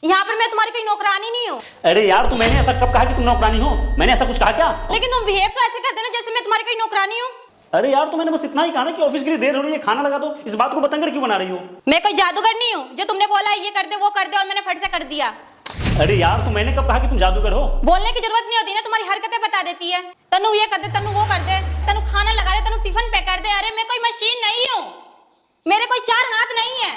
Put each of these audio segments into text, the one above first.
यहाँ पर मैं तुम्हारी कोई नौकरानी नहीं हूँ। अरे यार, मैंने ऐसा कब कहा कि तुम नौकरानी हो? मैंने ऐसा कुछ कहा क्या? लेकिन तुम बिहेव तो ऐसे करते ना जैसे मैं तुम्हारी कोई नौकरानी हूँ। अरे यार, तो मैंने बस इतना ही कहा ना कि ऑफिस के लिए देर हो रही है, खाना लगा दो। इस बात को बतंगड़ क्यों बना रही हो? मैं कोई जादूगर नहीं हूँ जो तुमने बोला ये कर दे वो कर दे और मैंने फट से कर दिया। अरे यार, तो मैंने कब कहा कि तुम जादूगर हो? बोलने की जरूरत नहीं होती ना, तुम्हारी हरकतें बता देती है। तनु ये कर दे, तनु वो कर दे, तनु खाना लगा दे, तनु टिफिन पैक कर दे। अरे मैं कोई मशीन नहीं हूँ, मेरे कोई चार हाथ नहीं है।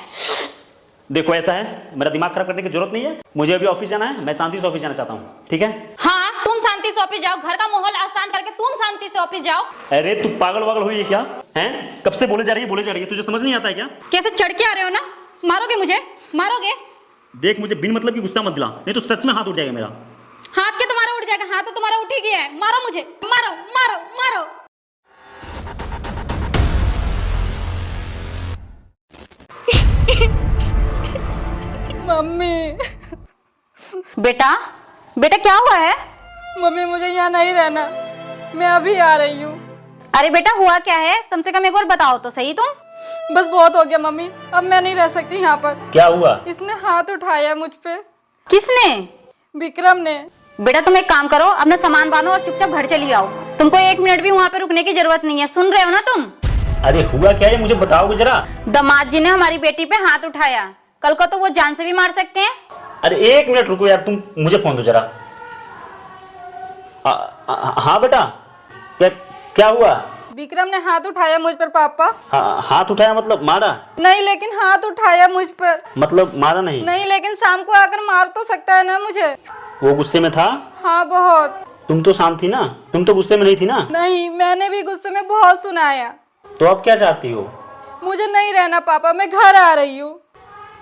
देखो, ऐसा है, मेरा दिमाग खराब करने की जरूरत नहीं है। मुझे अभी ऑफिस जाना है, मैं शांति से ऑफिस जाना चाहता हूँ, ठीक है? हाँ, तुम शांति से ऑफिस जाओ, घर का माहौल आसान करके तुम शांति से ऑफिस जाओ। अरे तू पागल वागल हुई है क्या? हैं? कब से बोले जा रही है, तुझे समझ नहीं आता है क्या? कैसे चढ़ के आ रहे हो ना? मारोगे मुझे, मारोगे? देख, मुझे बिन मतलब की गुस्सा मत दिला, नहीं तो सच में हाथ उठ जाएगा मेरा। हाथ के तुम्हारा उठ जाएगा, हाथ तो तुम्हारा उठ ही गया है। मारो मुझे, मारो मारो मारो। मम्मी, बेटा बेटा क्या हुआ है? मम्मी मुझे यहाँ नहीं रहना, मैं अभी आ रही हूँ। अरे बेटा हुआ क्या है? कम से कम एक बार बताओ तो सही तुम। बस बहुत हो गया मम्मी, अब मैं नहीं रह सकती यहाँ पर। क्या हुआ? इसने हाथ उठाया मुझ पे। किसने? विक्रम ने। बेटा तुम एक काम करो, अपना सामान बांधो और चुपचाप घर चली आओ। तुमको एक मिनट भी वहाँ पे रुकने की जरूरत नहीं है, सुन रहे हो ना तुम? अरे हुआ क्या है, मुझे बताओगे जरा। दामाद जी ने हमारी बेटी पे हाथ उठाया, कल को तो वो जान से भी मार सकते हैं। अरे एक मिनट रुको यार, तुम मुझे फोन दो जरा। हाँ बेटा, क्या हुआ? विक्रम ने हाथ उठाया मुझ पर पापा। हाथ उठाया मतलब मारा? नहीं, लेकिन हाथ उठाया मुझ पर। मतलब मारा नहीं? नहीं, लेकिन शाम को आकर मार तो सकता है ना मुझे। वो गुस्से में था? हाँ बहुत। तुम तो शांत थी ना, तुम तो गुस्से में नहीं थी ना? नहीं, मैंने भी गुस्से में बहुत सुनाया। तो अब क्या चाहती हो? मुझे नहीं रहना पापा, मैं घर आ रही हूँ।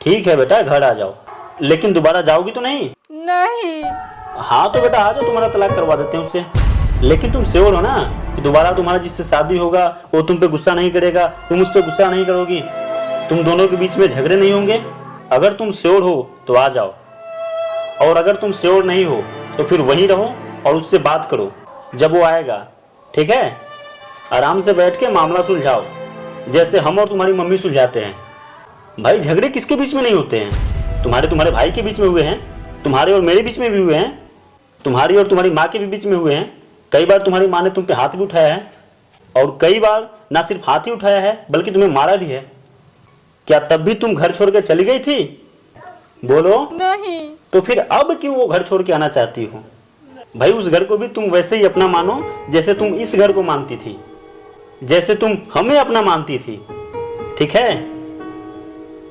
ठीक है बेटा, घर आ जाओ, लेकिन दोबारा जाओगी तो नहीं? नहीं। हाँ तो बेटा आ जाओ, तुम्हारा तलाक करवा देते हैं उससे। लेकिन तुम श्योर हो ना कि दोबारा तुम्हारा जिससे शादी होगा वो तुम पे गुस्सा नहीं करेगा, तुम उस पे गुस्सा नहीं करोगी, तुम दोनों के बीच में झगड़े नहीं होंगे? अगर तुम श्योर हो तो आ जाओ, और अगर तुम श्योर नहीं हो तो फिर वहीं रहो और उससे बात करो जब वो आएगा, ठीक है? आराम से बैठ के मामला सुलझाओ, जैसे हम और तुम्हारी मम्मी सुलझाते हैं। भाई झगड़े किसके बीच में नहीं होते हैं? तुम्हारे भाई के बीच में हुए हैं, तुम्हारे और मेरे बीच में भी हुए हैं, तुम्हारी और तुम्हारी माँ के भी बीच में हुए हैं। कई बार तुम्हारी माँ ने तुम पे हाथ भी उठाया है, और कई बार ना सिर्फ हाथ ही उठाया है बल्कि तुम्हें मारा भी है। क्या तब भी तुम घर छोड़ के चली गई थी? बोलो। नहीं। तो फिर अब क्यों वो घर छोड़ के आना चाहती हो? भाई उस घर को भी तुम वैसे ही अपना मानो जैसे तुम इस घर को मानती थी, जैसे तुम हमें अपना मानती थी, ठीक है?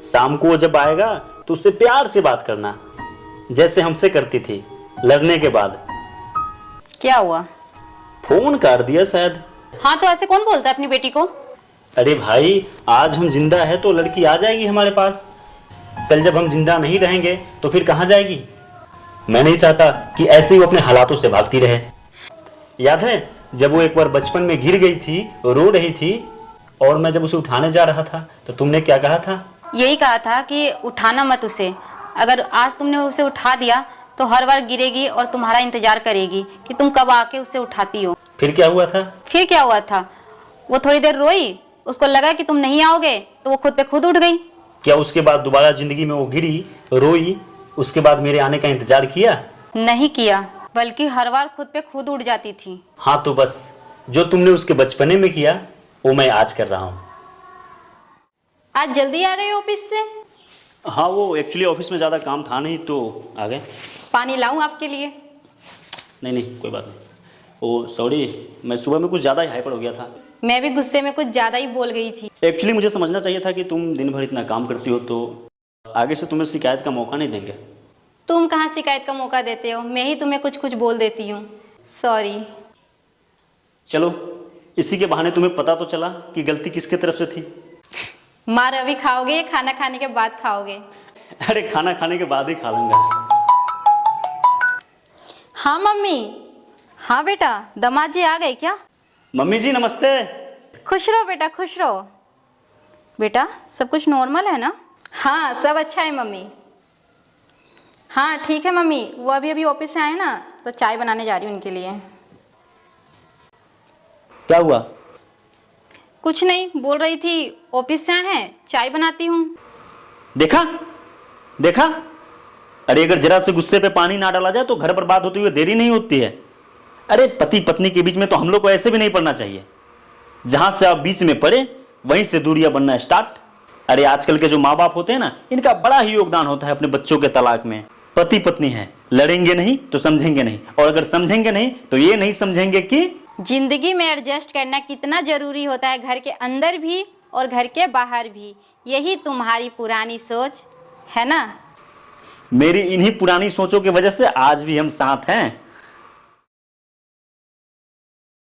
शाम को वो जब आएगा तो उससे प्यार से बात करना, जैसे हमसे करती थी लड़ने के बाद। क्या हुआ? फोन कर दिया शायद। हाँ तो ऐसे कौन बोलता है अपनी बेटी को? अरे भाई, आज हम जिंदा है तो लड़की आ जाएगी हमारे पास, कल जब हम जिंदा नहीं रहेंगे तो फिर कहाँ जाएगी? मैं नहीं चाहता कि ऐसे ही वो अपने हालातों से भागती रहे। याद है जब वो एक बार बचपन में गिर गई थी, रो रही थी, और मैं जब उसे उठाने जा रहा था तो तुमने क्या कहा था? यही कहा था कि उठाना मत उसे, अगर आज तुमने उसे उठा दिया तो हर बार गिरेगी और तुम्हारा इंतजार करेगी कि तुम कब आके उसे उठाती हो। फिर क्या हुआ था? फिर क्या हुआ था? वो थोड़ी देर रोई, उसको लगा कि तुम नहीं आओगे तो वो खुद पे खुद उठ गई। क्या उसके बाद दोबारा जिंदगी में वो गिरी, रोई, उसके बाद मेरे आने का इंतजार किया? नहीं किया, बल्कि हर बार खुद पे खुद उठ जाती थी। हाँ तो बस जो तुमने उसके बचपने में किया वो मैं आज कर रहा हूँ। आज जल्दी आ गए ऑफिस से? हाँ, वो एक्चुअली ऑफिस में ज़्यादा काम था नहीं तो आ गए। पानी लाऊं आपके लिए? नहीं कोई बात नहीं। ओ सॉरी, मैं सुबह में कुछ ज़्यादा ही हाइपर हो गया था। मैं भी गुस्से में कुछ ज्यादा ही बोल गई थी। एक्चुअली मुझे समझना चाहिए था कि तुम दिन भर इतना काम करती हो तो आगे से तुम्हें शिकायत का मौका नहीं देंगे। तुम कहाँ शिकायत का मौका देते हो, मैं ही तुम्हें कुछ कुछ बोल देती हूँ। सॉरी। चलो, इसी के बहाने तुम्हें पता तो चला कि गलती किसके तरफ से थी। मार अभी खाओगे या खाना खाने के बाद खाओगे? अरे खाना खाने के बाद ही खा लूंगा। हाँ मम्मी। हाँ बेटा, दामाद जी आ गए क्या? मम्मी जी नमस्ते। खुश रहो बेटा, खुश रहो। बेटा सब कुछ नॉर्मल है ना? हाँ सब अच्छा है मम्मी। हाँ ठीक है मम्मी, वो अभी अभी ऑफिस से आए ना तो चाय बनाने जा रही हूँ उनके लिए। क्या हुआ? कुछ नहीं, बोल रही थी ऑफिस से आए हैं चाय बनाती हूँ। देखा देखा, अरे अगर जरा से गुस्से पे पानी ना डाला जाए तो घर बर्बाद होते हुए देरी नहीं होती है। अरे पति पत्नी के बीच में तो हम लोग को ऐसे भी नहीं पड़ना चाहिए। जहां से आप बीच में पड़े वहीं से दूरियां बनना स्टार्ट। अरे आजकल के जो माँ बाप होते हैं ना, इनका बड़ा ही योगदान होता है अपने बच्चों के तलाक में। पति पत्नी है, लड़ेंगे नहीं तो समझेंगे नहीं, और अगर समझेंगे नहीं तो ये नहीं समझेंगे कि जिंदगी में एडजस्ट करना कितना जरूरी होता है, घर के अंदर भी और घर के बाहर भी। यही तुम्हारी पुरानी सोच है ना। मेरी इन्हीं पुरानी सोचों की वजह से आज भी हम साथ हैं।